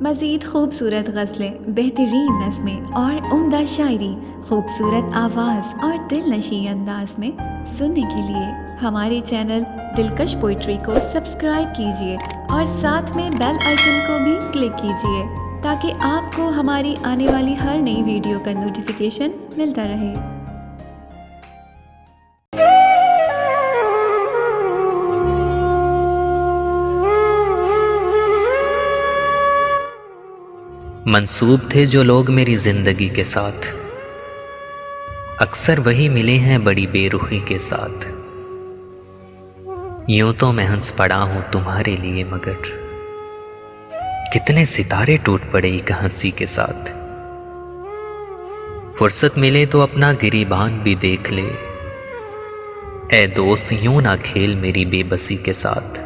मज़ीद खूबसूरत गज़लें, बेहतरीन नज़्में और उम्दा शायरी, खूबसूरत आवाज़ और दिलनशी अंदाज में सुनने के लिए हमारे चैनल दिलकश पोइट्री को सब्सक्राइब कीजिए और साथ में बेल आइकन को भी क्लिक कीजिए ताकि आपको हमारी आने वाली हर नई वीडियो का नोटिफिकेशन मिलता रहे। मंसूब थे जो लोग मेरी जिंदगी के साथ, अक्सर वही मिले हैं बड़ी बेरुखी के साथ। यूं तो मैं हंस पड़ा हूं तुम्हारे लिए, मगर कितने सितारे टूट पड़े एक हंसी के साथ। फुर्सत मिले तो अपना गिरीबान भी देख ले, ऐ दोस्त यूं ना खेल मेरी बेबसी के साथ।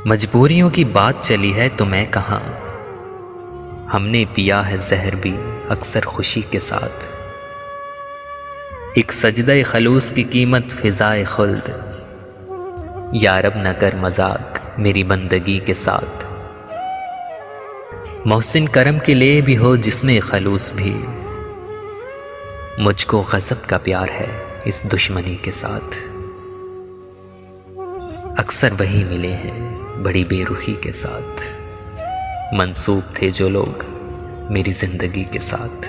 मजबूरियों की बात चली है तो मैं कहां, हमने पिया है जहर भी अक्सर खुशी के साथ। एक सजदे खलूस की कीमत फिजाए खुल्द, यारब न कर मजाक मेरी बंदगी के साथ। मोहसिन करम के लिए भी हो जिसमें खलूस भी, मुझको गजब का प्यार है इस दुश्मनी के साथ। अक्सर वही मिले हैं बड़ी बेरुखी के साथ, मंसूब थे जो लोग मेरी जिंदगी के साथ।